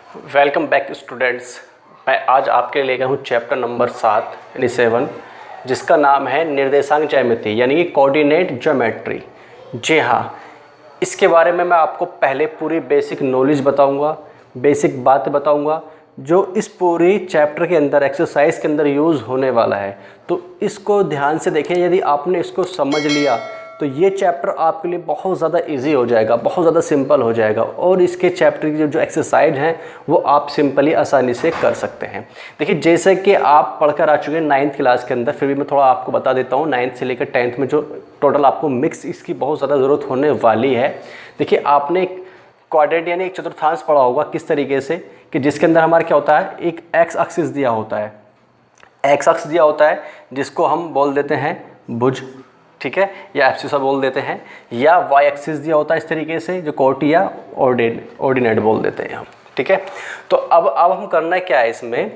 Welcome back students. मैं आज आपके लिए लेकर हूँ चैप्टर नंबर 7 यानी 7, जिसका नाम है निर्देशांक ज्यामिति यानी कि कोऑर्डिनेट ज्योमेट्री। जी हाँ, इसके बारे में मैं आपको पहले पूरी बेसिक नॉलेज बताऊंगा, बेसिक बात बताऊंगा जो इस पूरी चैप्टर के अंदर एक्सरसाइज के अंदर यूज़ होने वाला है। तो इसको ध्यान से देखें, यदि आपने इसको समझ लिया तो ये चैप्टर आपके लिए बहुत ज़्यादा इजी हो जाएगा, बहुत ज़्यादा सिंपल हो जाएगा और इसके चैप्टर की जो एक्सरसाइज हैं वो आप सिंपली आसानी से कर सकते हैं। देखिए, जैसे कि आप पढ़कर आ चुके हैं 9th क्लास के अंदर, फिर भी मैं थोड़ा आपको बता देता हूँ 9th से लेकर 10th में जो टोटल आपको मिक्स इसकी बहुत ज़्यादा ज़रूरत होने वाली है। देखिए, आपने एक क्वाड्रेंट यानी एक चतुर्थांश पढ़ा होगा किस तरीके से, कि जिसके अंदर हमारा क्या होता है, एक एक्स एक्सिस दिया होता है, एक्स अक्ष दिया होता है जिसको हम बोल देते हैं भुज, ठीक है, या एब्सिसा बोल देते हैं, या वाई एक्सिस दिया होता है इस तरीके से जो कोटि या ऑर्डिनेट बोल देते हैं हम, ठीक है। तो अब हम करना क्या है इसमें,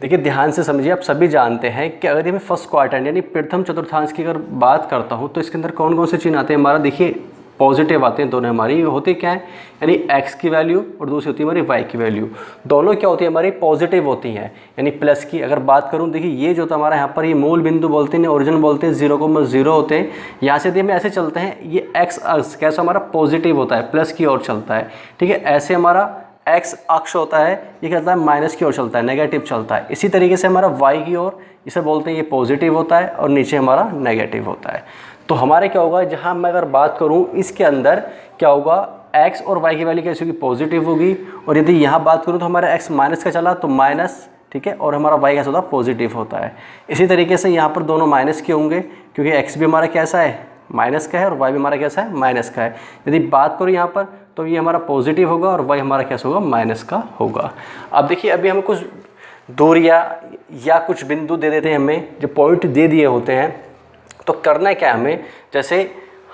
देखिए ध्यान से समझिए। आप सभी जानते हैं कि अगर मैं फर्स्ट क्वाड्रेंट यानी प्रथम चतुर्थांश की अगर बात करता हूँ तो इसके अंदर कौन कौन से चिन्ह आते हैं हमारा, देखिए पॉजिटिव आते हैं दोनों हमारी, होते क्या है यानी x की वैल्यू और दूसरी होती है हमारी y की वैल्यू, दोनों क्या होती है हमारी पॉजिटिव होती हैं यानी प्लस की। अगर बात करूं, देखिए ये जो था हमारा यहाँ पर ये मूल बिंदु बोलते हैं, ओरिजिन बोलते हैं, 0,0 होते हैं। यहाँ से यदि हम ऐसे चलते हैं, ये x अक्ष कैसा हमारा पॉजिटिव होता है, प्लस की ओर चलता है, ठीक है। ऐसे हमारा x अक्ष होता है, ये क्या होता है माइनस की ओर चलता है, नेगेटिव चलता है। इसी तरीके से हमारा y की ओर, इसे बोलते हैं ये पॉजिटिव होता है और नीचे हमारा नेगेटिव होता है। तो हमारे क्या होगा, जहाँ मैं अगर बात करूँ इसके अंदर क्या होगा, x और y की वैल्यू कैसी होगी, पॉजिटिव होगी। और यदि यहाँ बात करूँ तो हमारा x माइनस का चला तो माइनस, ठीक है, और हमारा y कैसा होता है पॉजिटिव होता है। इसी तरीके से यहाँ पर दोनों माइनस के होंगे क्योंकि x भी हमारा कैसा है माइनस का है और y भी हमारा कैसा है माइनस का है। यदि बात करूँ यहाँ पर तो ये हमारा पॉजिटिव होगा और y हमारा कैसा होगा माइनस का होगा। अब देखिए, अभी हमें कुछ दूरियाँ या कुछ बिंदु दे देते हैं, हमें जो पॉइंट दे दिए होते हैं। तो करना है क्या हमें, जैसे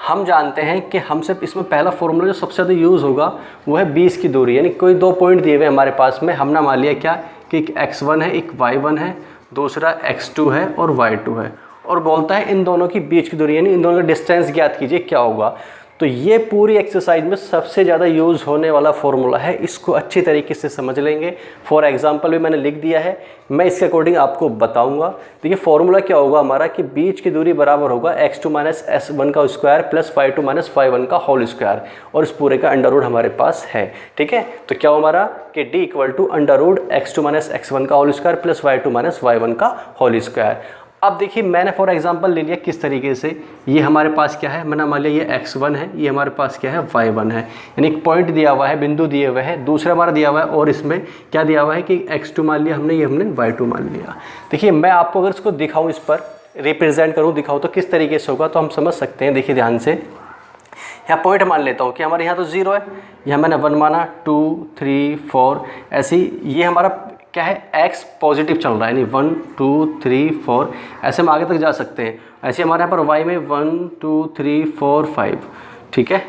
हम जानते हैं कि हमसे इसमें पहला फॉर्मूला जो सबसे ज़्यादा यूज़ होगा वो है 20 की दूरी, यानी कोई दो पॉइंट दिए हुए हमारे पास में, हमने मान लिया क्या कि एक x1 है, एक y1 है, दूसरा x2 है और y2 है, और बोलता है इन दोनों की बीच की दूरी यानी इन दोनों का डिस्टेंस ज्ञात कीजिए क्या होगा। तो ये पूरी एक्सरसाइज में सबसे ज़्यादा यूज़ होने वाला फॉर्मूला है, इसको अच्छी तरीके से समझ लेंगे। फॉर एग्जांपल भी मैंने लिख दिया है, मैं इसके अकॉर्डिंग आपको बताऊंगा। देखिए फॉर्मूला क्या होगा हमारा कि बीच की दूरी बराबर होगा x2 माइनस s1 का square plus y2 minus y1 का होल स्क्वायर, और इस पूरे का अंडर रूट हमारे पास है, ठीक है। तो क्या हमारा कि d equal to under root x2 minus x1 का whole square plus y2 minus y1 का होल स्क्वायर। अब देखिए मैंने फॉर एग्जांपल ले लिया किस तरीके से, ये हमारे पास क्या है, मैंने मान लिया ये x1 है, ये हमारे पास क्या है y1 है, यानी एक पॉइंट दिया हुआ है, बिंदु दिए हुए हैं, दूसरा हमारा दिया हुआ है, और इसमें क्या दिया हुआ है कि x2 मान लिया हमने, ये हमने y2 मान लिया। देखिए मैं आपको अगर इसको दिखाऊँ, इस पर रिप्रेजेंट करूँ, दिखाऊँ तो किस तरीके से होगा तो हम समझ सकते हैं। देखिए ध्यान से, यहाँ पॉइंट मान लेता हूँ कि हमारे यहाँ तो 0 है, यहाँ मैंने 1 माना, 2 3 4 ऐसे ही, ये हमारा क्या है x पॉजिटिव चल रहा है यानी 1 2 3 4, ऐसे हम आगे तक जा सकते हैं। ऐसे हमारे यहाँ पर y में 1 2 3 4 5, ठीक है,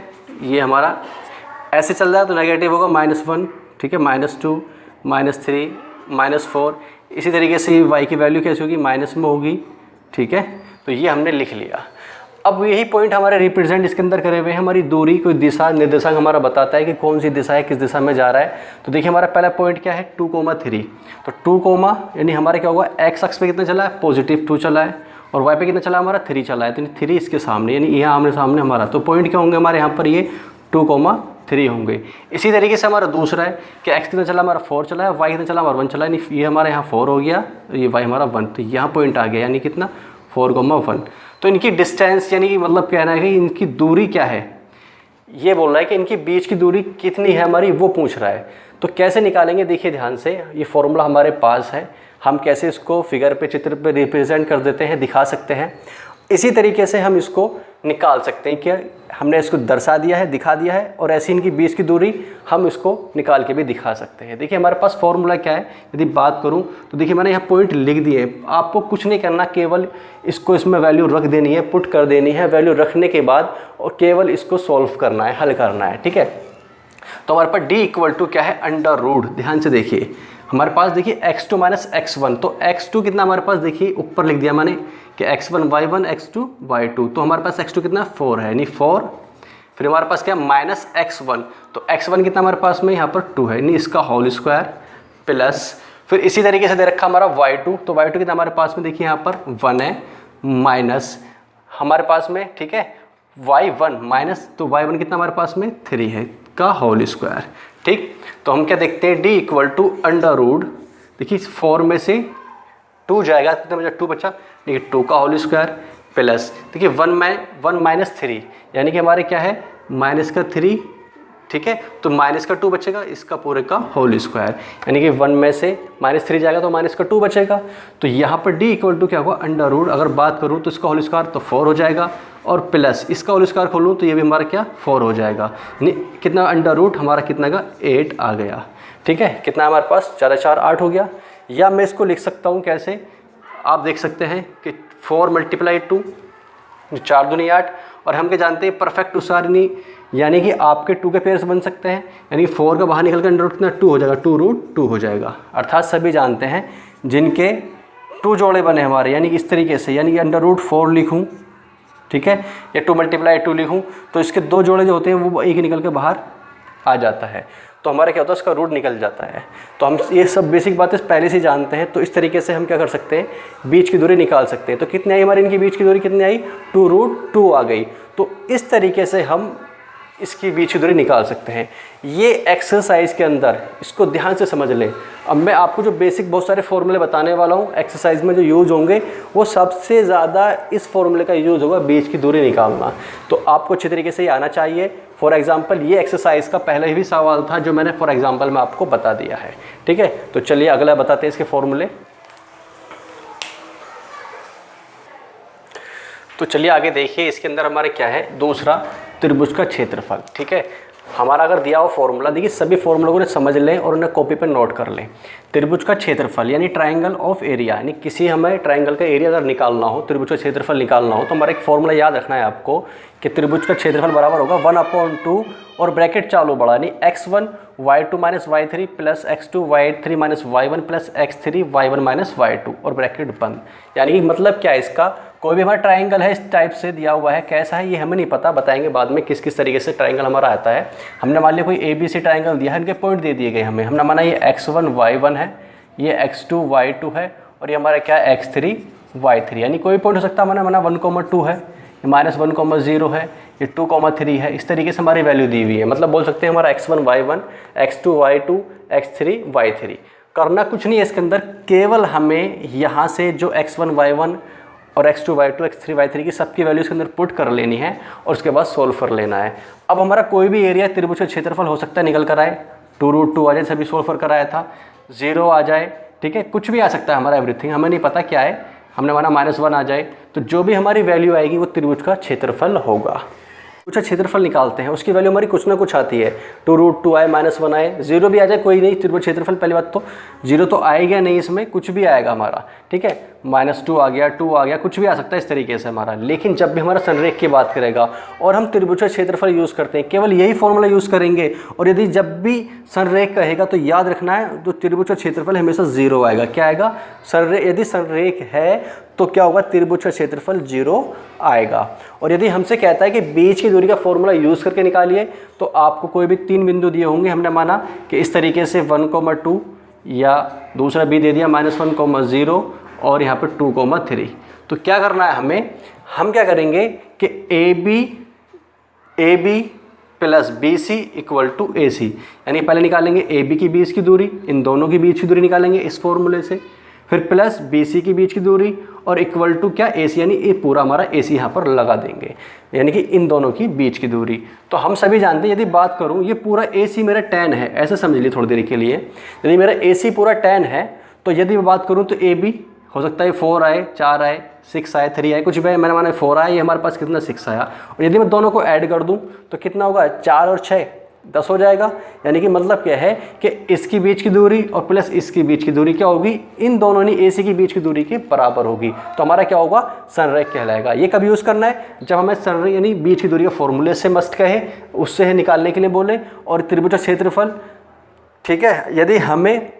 ये हमारा ऐसे चल रहा है तो नेगेटिव होगा -1, ठीक है, -2 -3 -4। इसी तरीके से y की वैल्यू कैसी होगी, माइनस में होगी, ठीक है। तो ये हमने लिख लिया। अब यही पॉइंट हमारे रिप्रेजेंट इसके अंदर करे हुए हैं, हमारी दूरी कोई दिशा निर्देशांक हमारा बताता है कि कौन सी दिशा है, किस दिशा में जा रहा है। तो देखिए हमारा पहला पॉइंट क्या है 2,3, तो 2, यानी हमारे क्या होगा x अक्ष पे कितना चला है पॉजिटिव 2 चला है, और y पे कितना चला हमारा 3 चला है, तो 3 इसके सामने यानी यहाँ आमने सामने हमारा, तो पॉइंट क्या होंगे हमारे यहाँ पर ये 2,3 होंगे। इसी तरीके से हमारा दूसरा है कि x कितना चला हमारा 4 चला है, y कितना चला हमारा 1 चला है, यानी ये हमारे यहाँ 4 हो गया, ये y हमारा 1, तो यहाँ पॉइंट आ गया यानी कितना 4,1। तो इनकी डिस्टेंस यानी कि मतलब कहना है कि इनकी दूरी क्या है, ये बोल रहा है कि इनकी बीच की दूरी कितनी है हमारी, वो पूछ रहा है। तो कैसे निकालेंगे, देखिए ध्यान से, ये फॉर्मूला हमारे पास है, हम कैसे इसको फिगर पे, चित्र पे रिप्रेजेंट कर देते हैं, दिखा सकते हैं। इसी तरीके से हम इसको निकाल सकते हैं कि हमने इसको दर्शा दिया है, दिखा दिया है, और ऐसी इनकी बीच की दूरी हम इसको निकाल के भी दिखा सकते हैं। देखिए हमारे पास फॉर्मूला क्या है, यदि बात करूं तो देखिए मैंने यहाँ पॉइंट लिख दिए, आपको कुछ नहीं करना, केवल इसको इसमें वैल्यू रख देनी है, पुट कर देनी है, वैल्यू रखने के बाद और केवल इसको सॉल्व करना है, हल करना है, ठीक है। तो हमारे पास d इक्वल टू क्या है अंडर रूट, ध्यान से देखिए हमारे पास देखिए x2 माइनस x1, तो x2 कितना हमारे पास देखिए ऊपर लिख दिया मैंने कि x1 y1 x2 y2, तो हमारे पास x2 कितना 4 है, यानी 4 फिर हमारे पास क्या है -x1, तो x1 कितना हमारे पास में यहाँ पर 2 है, यानी इसका होल स्क्वायर प्लस फिर इसी तरीके से दे रखा हमारा y2, तो y2 कितना हमारे पास में देखिए यहाँ पर 1 है माइनस हमारे पास में, ठीक है, y1 माइनस, तो y1 कितना हमारे पास में 3 है का होल स्क्वायर। ठीक, तो हम क्या देखते हैं d equal to under root, देखिए 4 में से 2 जाएगा, कितना बचा 2 बचा, देखिए 2 का होल स्क्वायर प्लस देखिए 1 माइनस 3, यानी कि हमारे क्या है माइनस का 3, ठीक है, तो माइनस का 2 बचेगा, इसका पूरे का होल स्क्वायर, यानी कि 1 में से -3 जाएगा तो माइनस का 2 बचेगा। तो यहाँ पर d इक्वल टू क्या होगा अंडर रूट, अगर बात करूँ तो इसका होल स्क्वायर तो 4 हो जाएगा, और प्लस इसका होल स्क्वायर खोलूँ तो ये भी हमारा क्या 4 हो जाएगा, यानी कितना अंडर रूट हमारा कितना का 8 आ गया। ठीक है, कितना हमारे पास 4 4 8 हो गया। या मैं इसको लिख सकता हूँ कैसे, आप देख सकते हैं कि 4 × 2 4 दूनी 8, और हम क्या जानते हैं परफेक्ट उसारनी, यानी कि आपके 2 के पेयर्स बन सकते हैं, यानी 4 का बाहर निकल कर अंडर रूट कितना 2 हो जाएगा, 2√2 हो जाएगा। अर्थात सभी जानते हैं जिनके 2 जोड़े बने हमारे, यानी कि इस तरीके से, यानी कि अंडर रूट 4 लिखूँ, ठीक है, या 2 × 2 लिखूँ तो इसके 2 जोड़े जो होते हैं वो एक ही निकल के बाहर आ जाता है, तो हमारा क्या होता है उसका रूट निकल जाता है। तो हम ये सब बेसिक बातें पहले से जानते हैं, तो इस तरीके से हम क्या कर सकते हैं बीच की दूरी निकाल सकते हैं। तो कितनी आई हमारी इनकी बीच की दूरी कितनी आई 2√2 आ गई। तो इस तरीके से हम इसकी बीच की दूरी निकाल सकते हैं। ये एक्सरसाइज के अंदर इसको ध्यान से समझ लें। अब मैं आपको जो बेसिक बहुत सारे फॉर्मूले बताने वाला हूँ एक्सरसाइज में जो यूज़ होंगे, वो सबसे ज़्यादा इस फॉर्मूले का यूज़ होगा बीच की दूरी निकालना। तो आपको अच्छी तरीके से ये आना चाहिए। फॉर एग्जांपल ये एक्सरसाइज का पहले ही सवाल था जो मैंने फॉर एग्जांपल में आपको बता दिया है। ठीक है, तो चलिए अगला बताते हैं इसके फॉर्मूले। तो चलिए आगे देखिए, इसके अंदर हमारे क्या है दूसरा त्रिभुज का क्षेत्रफल। ठीक है, हमारा अगर दिया हो फॉर्मूला, देखिए सभी फॉर्मूलों को समझ लें और उन्हें कॉपी पर नोट कर लें। त्रिभुज का क्षेत्रफल यानी ट्रायंगल ऑफ एरिया, यानी किसी हमें ट्रायंगल का एरिया अगर निकालना हो, त्रिभुज का क्षेत्रफल निकालना हो, तो हमारा एक फॉर्मूला याद रखना है आपको कि त्रिभुज का क्षेत्रफल बराबर होगा 1/2 और ब्रैकेट चालू बड़ा, यानी x1 y2 - y3 plus x2 y3 - y1 plus x3 y1 - y2 और ब्रैकेट बंद। यानी कि मतलब क्या है इसका, कोई भी हमारा ट्रायंगल है इस टाइप से दिया हुआ है, कैसा है ये हमें नहीं पता, बताएंगे बाद में किस किस तरीके से ट्रायंगल हमारा आता है। हमने मान लिया कोई ABC ट्रायंगल दिया है, इनके पॉइंट दे दिए गए हमें, हमने माना ये x1 y1 है, ये x2 y2 है और ये हमारा क्या है x3 y3, यानी कोई पॉइंट हो सकता है। हमारा 1,2 है, ये -1,0 है, ये 2,3 है, इस तरीके से हमारी वैल्यू दी हुई है। मतलब बोल सकते हैं हमारा x1 y1, x2 y2, x3 y3। करना कुछ नहीं है इसके अंदर, केवल हमें यहाँ से जो x1 y1 और x2 y2 x3 y3 की सबकी वैल्यू इसके अंदर पुट कर लेनी है और उसके बाद सोल्व कर लेना है। अब हमारा कोई भी एरिया त्रिभुज का क्षेत्रफल हो सकता है निकल कर आए, 2√2 आ जाए, सभी सोल्व कर कराया था, 0 आ जाए, ठीक है, कुछ भी आ सकता है हमारा, एवरीथिंग हमें नहीं पता क्या है, हमने माना -1 आ जाए, तो जो भी हमारी वैल्यू आएगी वो त्रिभुज का क्षेत्रफल होगा। त्रिभुज का क्षेत्रफल निकालते हैं, उसकी वैल्यू हमारी कुछ ना कुछ आती है, 2√2 आए, -1 आए, 0 भी आ जाए कोई नहीं, त्रिभुज क्षेत्रफल पहली बात तो 0 तो आएगा नहीं, इसमें कुछ भी आएगा हमारा, ठीक है, -2 आ गया, 2 आ गया, कुछ भी आ सकता है इस तरीके से हमारा। लेकिन जब भी हमारा संरेख की बात करेगा और हम त्रिभुज का क्षेत्रफल यूज़ करते हैं, केवल यही फॉर्मूला यूज़ करेंगे, और यदि जब भी संरेख कहेगा तो याद रखना है तो त्रिभुज का क्षेत्रफल हमेशा 0 आएगा। क्या आएगा, यदि संरेख है तो क्या होगा, त्रिभुज का क्षेत्रफल 0 आएगा। और यदि हमसे कहता है कि बीच की दूरी का फॉर्मूला यूज़ करके निकालिए, तो आपको कोई भी 3 बिंदु दिए होंगे, हमने माना कि इस तरीके से 1,2 या दूसरा भी दे दिया -1,0 और यहाँ पर 2,3। तो क्या करना है हमें, हम क्या करेंगे कि AB plus BC equal to AC, यानी पहले निकालेंगे AB की बीच की दूरी, इन दोनों की बीच की दूरी निकालेंगे इस फॉर्मूले से, फिर प्लस BC की बीच की दूरी और इक्वल टू क्या AC, यानी ये पूरा हमारा AC यहाँ पर लगा देंगे, यानी कि इन दोनों की बीच की दूरी। तो हम सभी जानते हैं, यदि बात करूँ ये पूरा AC मेरा tan है, ऐसे समझ लीजिए थोड़ी देर के लिए, यदि मेरा AC पूरा tan है, तो यदि मैं बात करूँ तो AB हो सकता है 4 आए, 4 आए, 6 आए, 3 आए, कुछ भी मैंने माना 4 आया, ये हमारे पास कितना 6 आया, और यदि मैं दोनों को ऐड कर दूं तो कितना होगा, 4 और 6 10 हो जाएगा। यानी कि मतलब क्या है कि इसकी बीच की दूरी और प्लस इसकी बीच की दूरी क्या होगी, इन दोनों ने AC की बीच की दूरी के बराबर होगी। तो हमारा क्या होगा, संरेख कहलाएगा। ये कब यूज़ करना है, जब हमें संरेख यानी बीच की दूरी का फॉर्मूले से मस्ट कहे, उससे है निकालने के लिए बोले, और त्रिभुज का क्षेत्रफल, ठीक है, यदि हमें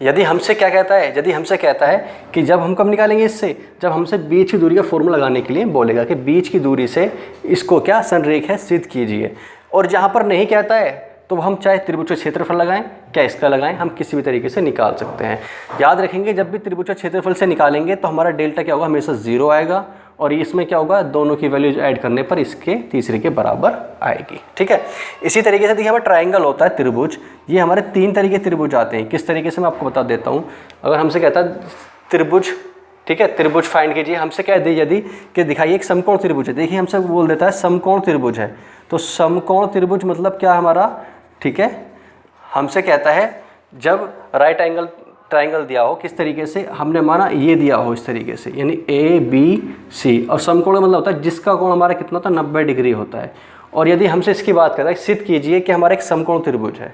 यदि हमसे क्या कहता है, यदि हमसे कहता है कि जब हम कब निकालेंगे इससे, जब हमसे बीच की दूरी का फॉर्मूला लगाने के लिए बोलेगा कि बीच की दूरी से इसको क्या संरेख है सिद्ध कीजिए। और जहाँ पर नहीं कहता है तो हम चाहे त्रिभुज का क्षेत्रफल लगाएं, क्या इसका लगाएं, हम किसी भी तरीके से निकाल सकते हैं। याद रखेंगे जब भी त्रिभुज का क्षेत्रफल से निकालेंगे तो हमारा डेल्टा क्या होगा, हमेशा 0 आएगा, और इसमें क्या होगा, दोनों की वैल्यूज ऐड करने पर इसके तीसरे के बराबर आएगी। ठीक है। इसी तरीके से देखिए हमारा ट्रायंगल होता है त्रिभुज, ये हमारे 3 तरीके त्रिभुज आते हैं। किस तरीके से मैं आपको बता देता हूँ। अगर हमसे कहता है त्रिभुज, ठीक है, त्रिभुज फाइंड कीजिए, हमसे कह दे यदि कि दिखाइए एक समकोण त्रिभुज है, देखिए हमसे बोल देता है समकोण त्रिभुज है, तो समकोण त्रिभुज मतलब क्या हमारा, ठीक है, हमसे कहता है जब राइट एंगल ट्रायंगल दिया हो, किस तरीके से हमने माना ये दिया हो इस तरीके से, यानी ABC, और समकोण मतलब होता है जिसका कोण हमारा कितना होता है, 90 डिग्री होता है। और यदि हमसे इसकी बात करता है सिद्ध कीजिए कि हमारा एक समकोण त्रिभुज है,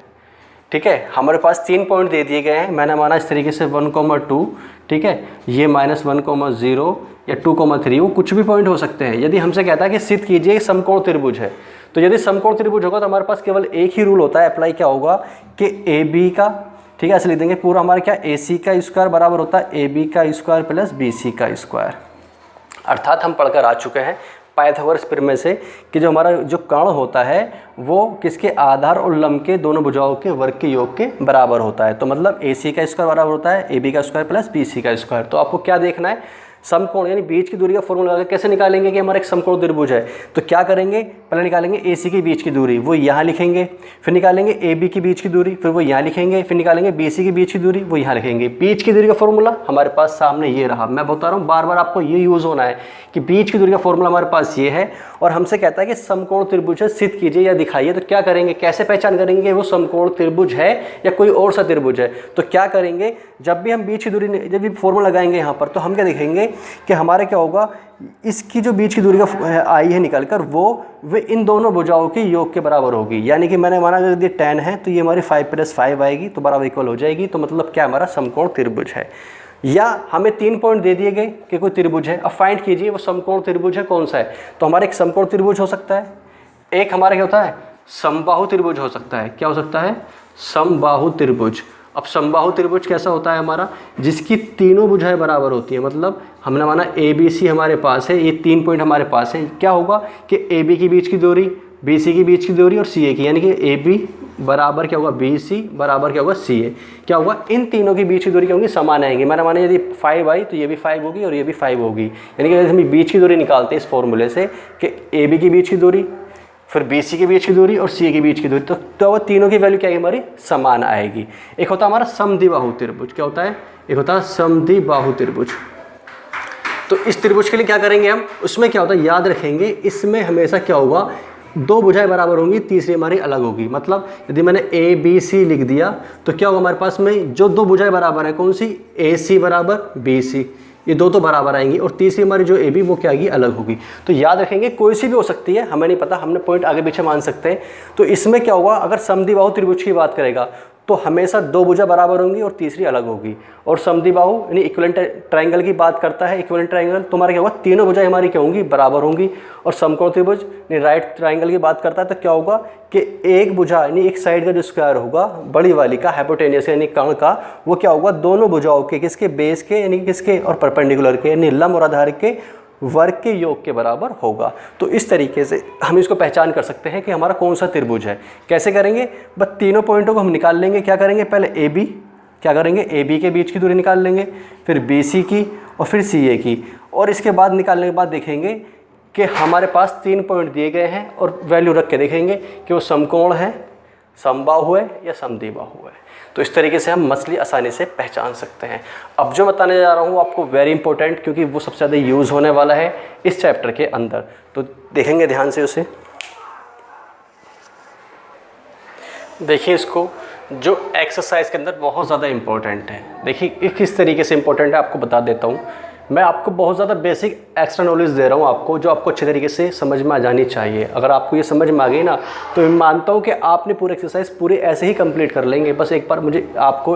ठीक है, हमारे पास 3 पॉइंट दे दिए गए हैं, मैंने माना इस तरीके से 1,2, ठीक है, ये -1,0 या 2,3, वो कुछ भी पॉइंट हो सकते हैं। यदि हमसे कहता है कि सिद्ध कीजिए समकोण त्रिभुज है, तो यदि समकोण त्रिभुज होगा तो हमारे पास केवल एक ही रूल होता है अप्लाई, क्या होगा कि AB का, ठीक है, ऐसे लिख देंगे पूरा हमारा क्या AC का स्क्वायर बराबर होता है AB का स्क्वायर प्लस BC का स्क्वायर। अर्थात हम पढ़कर आ चुके हैं पाइथागोरस प्रमेय से कि जो हमारा जो कर्ण होता है वो किसके, आधार और लंब के दोनों भुजाओं के वर्ग के योग के बराबर होता है। तो मतलब AC का स्क्वायर बराबर होता है AB का स्क्वायर प्लस BC का स्क्वायर। तो आपको क्या देखना है, समकोण यानी बीच की दूरी का फॉर्मूला लगा कैसे निकालेंगे कि हमारा एक समकोण त्रिभुज है। तो क्या करेंगे, पहले निकालेंगे AC की बीच की दूरी, वो यहाँ लिखेंगे, फिर निकालेंगे AB की बीच की दूरी, फिर वो यहाँ लिखेंगे, फिर निकालेंगे BC की बीच की दूरी, वो यहाँ लिखेंगे। बीच की दूरी का फॉर्मूला हमारे पास सामने ये रहा, मैं बता रहा हूँ बार बार आपको ये यूज़ होना है कि बीच की दूरी का फॉर्मूला हमारे पास ये है, और हमसे कहता है कि समकोण त्रिभुज है सिद्ध कीजिए या दिखाइए। तो क्या करेंगे, कैसे पहचान करेंगे कि वो समकोण त्रिभुज है या कोई और सा त्रिभुज है। तो क्या करेंगे, जब भी हम बीच की दूरी, जब भी फॉर्मूला लगाएंगे यहाँ पर, तो हम क्या देखेंगे कि हमारे क्या होगा, इसकी जो बीच की दूरी का आई है निकाल कर वे इन दोनों भुजाओं के योग के बराबर होगी। यानी कि मैंने माना अगर ये 10 है तो ये हमारी 5 + 5 आएगी, तो बराबर इक्वल हो जाएगी। तो मतलब क्या, हमारा समकोण त्रिभुज है। या हमें 3 पॉइंट दे दिए गए कि कोई त्रिभुज है, अब फाइंड कीजिए वो समकोण त्रिभुज है कौन सा है। तो हमारा एक समकोण त्रिभुज हो सकता है, एक हमारा क्या होता है, समबाहु त्रिभुज हो सकता है। क्या हो सकता है, समबाहु त्रिभुज। अब समबाहु त्रिभुज कैसा होता है हमारा, जिसकी तीनों भुजाएं बराबर होती है। मतलब हमने माना ABC हमारे पास है, ये 3 पॉइंट हमारे पास है। क्या होगा कि AB की बीच की दूरी, BC की बीच की दूरी और CA की, यानी कि AB बराबर क्या होगा BC बराबर क्या होगा CA। क्या होगा, इन तीनों की बीच की दूरी क्या होगी, समान आएंगी। मैंने माना यदि 5 आई तो ये भी 5 होगी और ये भी 5 होगी। यानी कि यदि हम बीच की दूरी निकालते हैं इस फॉर्मूले से कि AB की बीच की दूरी, फिर BC की बीच की दूरी और CA की बीच की दूरी, तो वो तीनों की वैल्यू क्या है, हमारी समान आएगी। एक होता है हमारा समद्विबाहु त्रिभुज। क्या होता है, एक होता है समद्विबाहु त्रिभुज। तो इस त्रिभुज के लिए क्या करेंगे हम, उसमें क्या होता है याद रखेंगे, इसमें हमेशा क्या होगा, 2 भुजाएं बराबर होंगी, तीसरी हमारी अलग होगी। मतलब यदि मैंने ABC लिख दिया तो क्या होगा, हमारे पास में जो 2 भुजाएं बराबर है कौन सी, AC बराबर BC, ये 2 तो बराबर आएंगी, और तीसरी हमारी जो AB वो क्या आएगी, अलग होगी। तो याद रखेंगे कोई सी भी हो सकती है, हमें नहीं पता, हमने पॉइंट आगे पीछे मान सकते हैं। तो इसमें क्या होगा, अगर समद्विबाहु त्रिभुज की बात करेगा तो हमेशा 2 भुजा बराबर होंगी और तीसरी अलग होगी। और समद्विबाहु यानी इक्विवेलेंट ट्रायंगल की बात करता है, इक्विवेलेंट ट्रायंगल, तो हमारा क्या होगा, तीनों भुजाएं हमारी क्या होंगी, बराबर होंगी। और समकोण त्रिभुज यानी राइट ट्रायंगल की बात करता है तो क्या होगा कि एक भुजा यानी एक साइड का जो स्क्वायर होगा बड़ी वाली का, हाइपोटेनियस यानी कर्ण का, वो क्या होगा, दोनों भुजाओं के, किसके, बेस के यानी किसके, और परपेंडिकुलर के यानी लंब और आधार के वर्ग के योग के बराबर होगा। तो इस तरीके से हम इसको पहचान कर सकते हैं कि हमारा कौन सा त्रिभुज है। कैसे करेंगे, बस तीनों पॉइंटों को हम निकाल लेंगे। क्या करेंगे, पहले AB, क्या करेंगे, AB के बीच की दूरी निकाल लेंगे, फिर BC की और फिर CA की, और इसके बाद निकालने के बाद देखेंगे कि हमारे पास 3 पॉइंट दिए गए हैं और वैल्यू रख के देखेंगे कि वो समकोण है, समबाहु है या समद्विबाहु है। तो इस तरीके से हम मछली आसानी से पहचान सकते हैं। अब जो बताने जा रहा हूँ आपको वेरी इंपॉर्टेंट, क्योंकि वो सबसे ज़्यादा यूज़ होने वाला है इस चैप्टर के अंदर, तो देखेंगे ध्यान से उसे। देखिए इसको, जो एक्सरसाइज के अंदर बहुत ज़्यादा इंपॉर्टेंट है। देखिए किस तरीके से इंपॉर्टेंट है आपको बता देता हूँ। मैं आपको बहुत ज़्यादा बेसिक एक्स्ट्रा नॉलेज दे रहा हूँ आपको, जो आपको अच्छे तरीके से समझ में आ जानी चाहिए। अगर आपको ये समझ में आ गई ना, तो मैं मानता हूँ कि आपने पूरे एक्सरसाइज पूरे ऐसे ही कंप्लीट कर लेंगे। बस एक बार मुझे आपको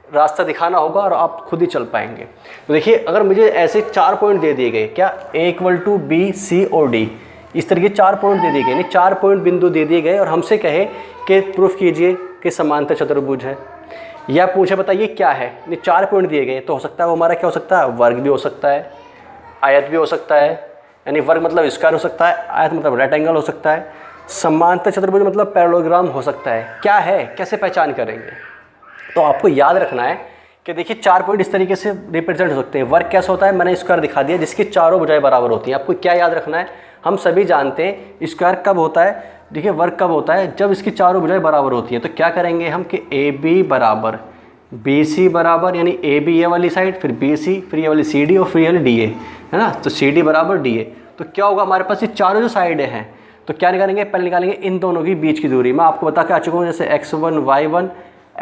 रास्ता दिखाना होगा और आप खुद ही चल पाएंगे। तो देखिए, अगर मुझे ऐसे 4 पॉइंट दे दिए गए, क्या A = B, C और D, इस तरीके 4 पॉइंट दे दिए गए, यानी 4 पॉइंट बिंदु दे दिए गए, और हमसे कहे कि प्रूफ कीजिए कि समांतर चतुर्भुज है, या पूछे बताइए क्या है, ये 4 पॉइंट दिए गए, तो हो सकता है वो हमारा क्या हो सकता है, वर्ग भी हो सकता है, आयत भी हो सकता है, यानी वर्ग मतलब स्क्वायर हो सकता है, आयत मतलब रेक्टेंगल हो सकता है, समांतर चतुर्भुज मतलब पैरेललोग्राम हो सकता है। क्या है, कैसे पहचान करेंगे? तो आपको याद रखना है कि देखिए 4 पॉइंट इस तरीके से रिप्रेजेंट हो सकते हैं। वर्ग कैसा होता है, मैंने स्क्वायर दिखा दिया जिसकी चारों भुजाएं बराबर होती हैं। आपको क्या याद रखना है, हम सभी जानते हैं स्क्वायर कब होता है, देखिए वर्ग कब होता है, जब इसकी चारों भुजाएं बराबर होती हैं। तो क्या करेंगे हम कि ए बी बराबर बी सी बराबर, यानी ए बी ये वाली साइड, फिर बी सी, फिर ये वाली सी डी और फिर ये वाली डी ए, है ना। तो सी डी बराबर डी ए, तो क्या होगा हमारे पास ये चारों जो साइडें हैं, तो क्या निकालेंगे, पहले निकालेंगे इन दोनों की बीच की दूरी। मैं आपको बता के आ चुका हूँ, जैसे x1 y1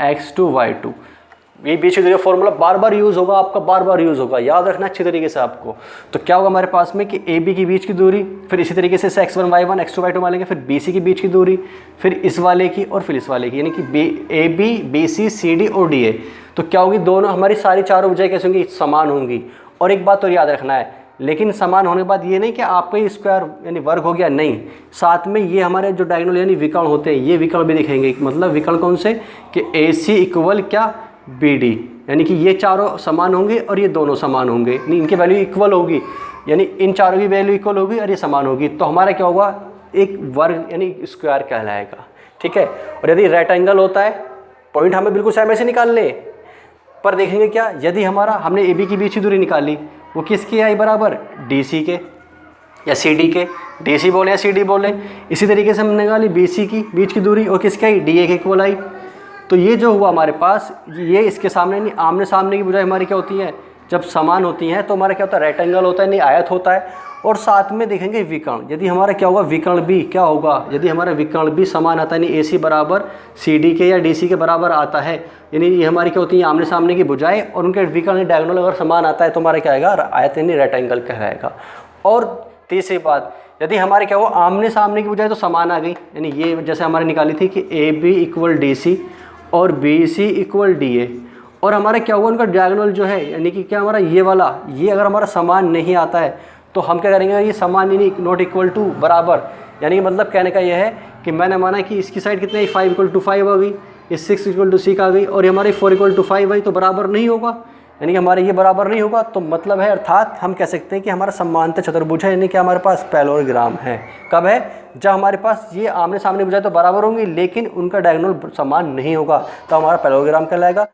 x2 y2, ये बीच की दूरी फॉर्मूला बार बार यूज़ होगा आपका, बार बार यूज़ होगा, याद रखना अच्छी तरीके से आपको। तो क्या होगा हमारे पास में कि ए बी की बीच की दूरी, फिर इसी तरीके से x1 y1 x2 y2 मानेंगे, फिर बी सी की बीच की दूरी, फिर इस वाले की और फिर इस वाले की, यानी कि A B B C C D और डी ए। तो क्या होगी, दोनों हमारी सारी चारों भुजाएं कैसे होंगी, समान होंगी। और एक बात तो याद रखना है, लेकिन समान होने के बाद ये नहीं कि आपका ही स्क्वायर यानी वर्ग हो गया, नहीं, साथ में ये हमारे जो डायगोनल यानी विकर्ण होते हैं, ये विकर्ण भी दिखेंगे। मतलब विकर्ण कौन से, कि ए सी इक्वल क्या, बी डी, यानी कि ये चारों समान होंगे और ये दोनों समान होंगे, यानी इनकी वैल्यू इक्वल होगी, यानी इन चारों की वैल्यू इक्वल होगी और ये समान होगी। तो हमारा क्या होगा, एक वर्ग यानी स्क्वायर कहलाएगा, ठीक है। और यदि रेक्टेंगल होता है, पॉइंट हमें बिल्कुल सेम ऐसे निकालने, पर देखेंगे क्या, यदि हमारा हमने ए बी की बीच की दूरी निकाली, वो किसकी आई बराबर, डी सी के या सी डी के, डी सी बोले या सी डी बोले। इसी तरीके से हमने निकाली बी सी की बीच की दूरी, और किसकी आई, डी ए के इक्वल आई। तो ये जो हुआ हमारे पास, ये इसके सामने नहीं, आमने सामने की बजाय हमारी क्या होती है, जब समान होती हैं तो हमारा क्या होता है, रेक्टेंगल होता है, नहीं आयत होता है। और साथ में देखेंगे विकर्ण, यदि हमारा क्या होगा, विकर्ण भी क्या होगा, यदि हमारा विकर्ण भी समान आता है, यानी ए सी बराबर सी डी के या डी सी के बराबर आता है, यानी ये हमारी क्या होती है, आमने सामने की भुजाएं, और उनके विकर्ण डायगोनल अगर समान आता है तो हमारा क्या आएगा, आयत यानी रेक्टेंगल कहलाएगा। और तीसरी बात, यदि हमारे क्या हुआ, आमने सामने की बजाय तो समान आ गई, यानी ये जैसे हमारे निकाली थी कि A B equal D C और B C equal D A, और हमारा क्या हुआ, उनका डायगोनल जो है, यानी कि क्या हमारा ये वाला, ये अगर हमारा समान नहीं आता है तो हम क्या करेंगे, ये समान यानी नॉट इक्वल टू बराबर, यानी कि मतलब कहने का ये है कि मैंने माना कि इसकी साइड कितने, 5 इक्वल टू 5 आ गई, ये 6 इक्वल टू 6 आ गई, और ये हमारी 4 इक्वल टू 5 आई, तो बराबर नहीं होगा, यानी कि हमारे ये बराबर नहीं होगा। तो मतलब है, अर्थात हम कह सकते हैं कि हमारा समांतर चतुर्भुज है, यानी कि हमारे पास पैरेललोग्राम है। कब है, जब हमारे पास ये आमने सामने भुजाएं तो बराबर होंगी, लेकिन उनका डायगोनल समान नहीं होगा, तो हमारा पैरेललोग्राम कहलाएगा।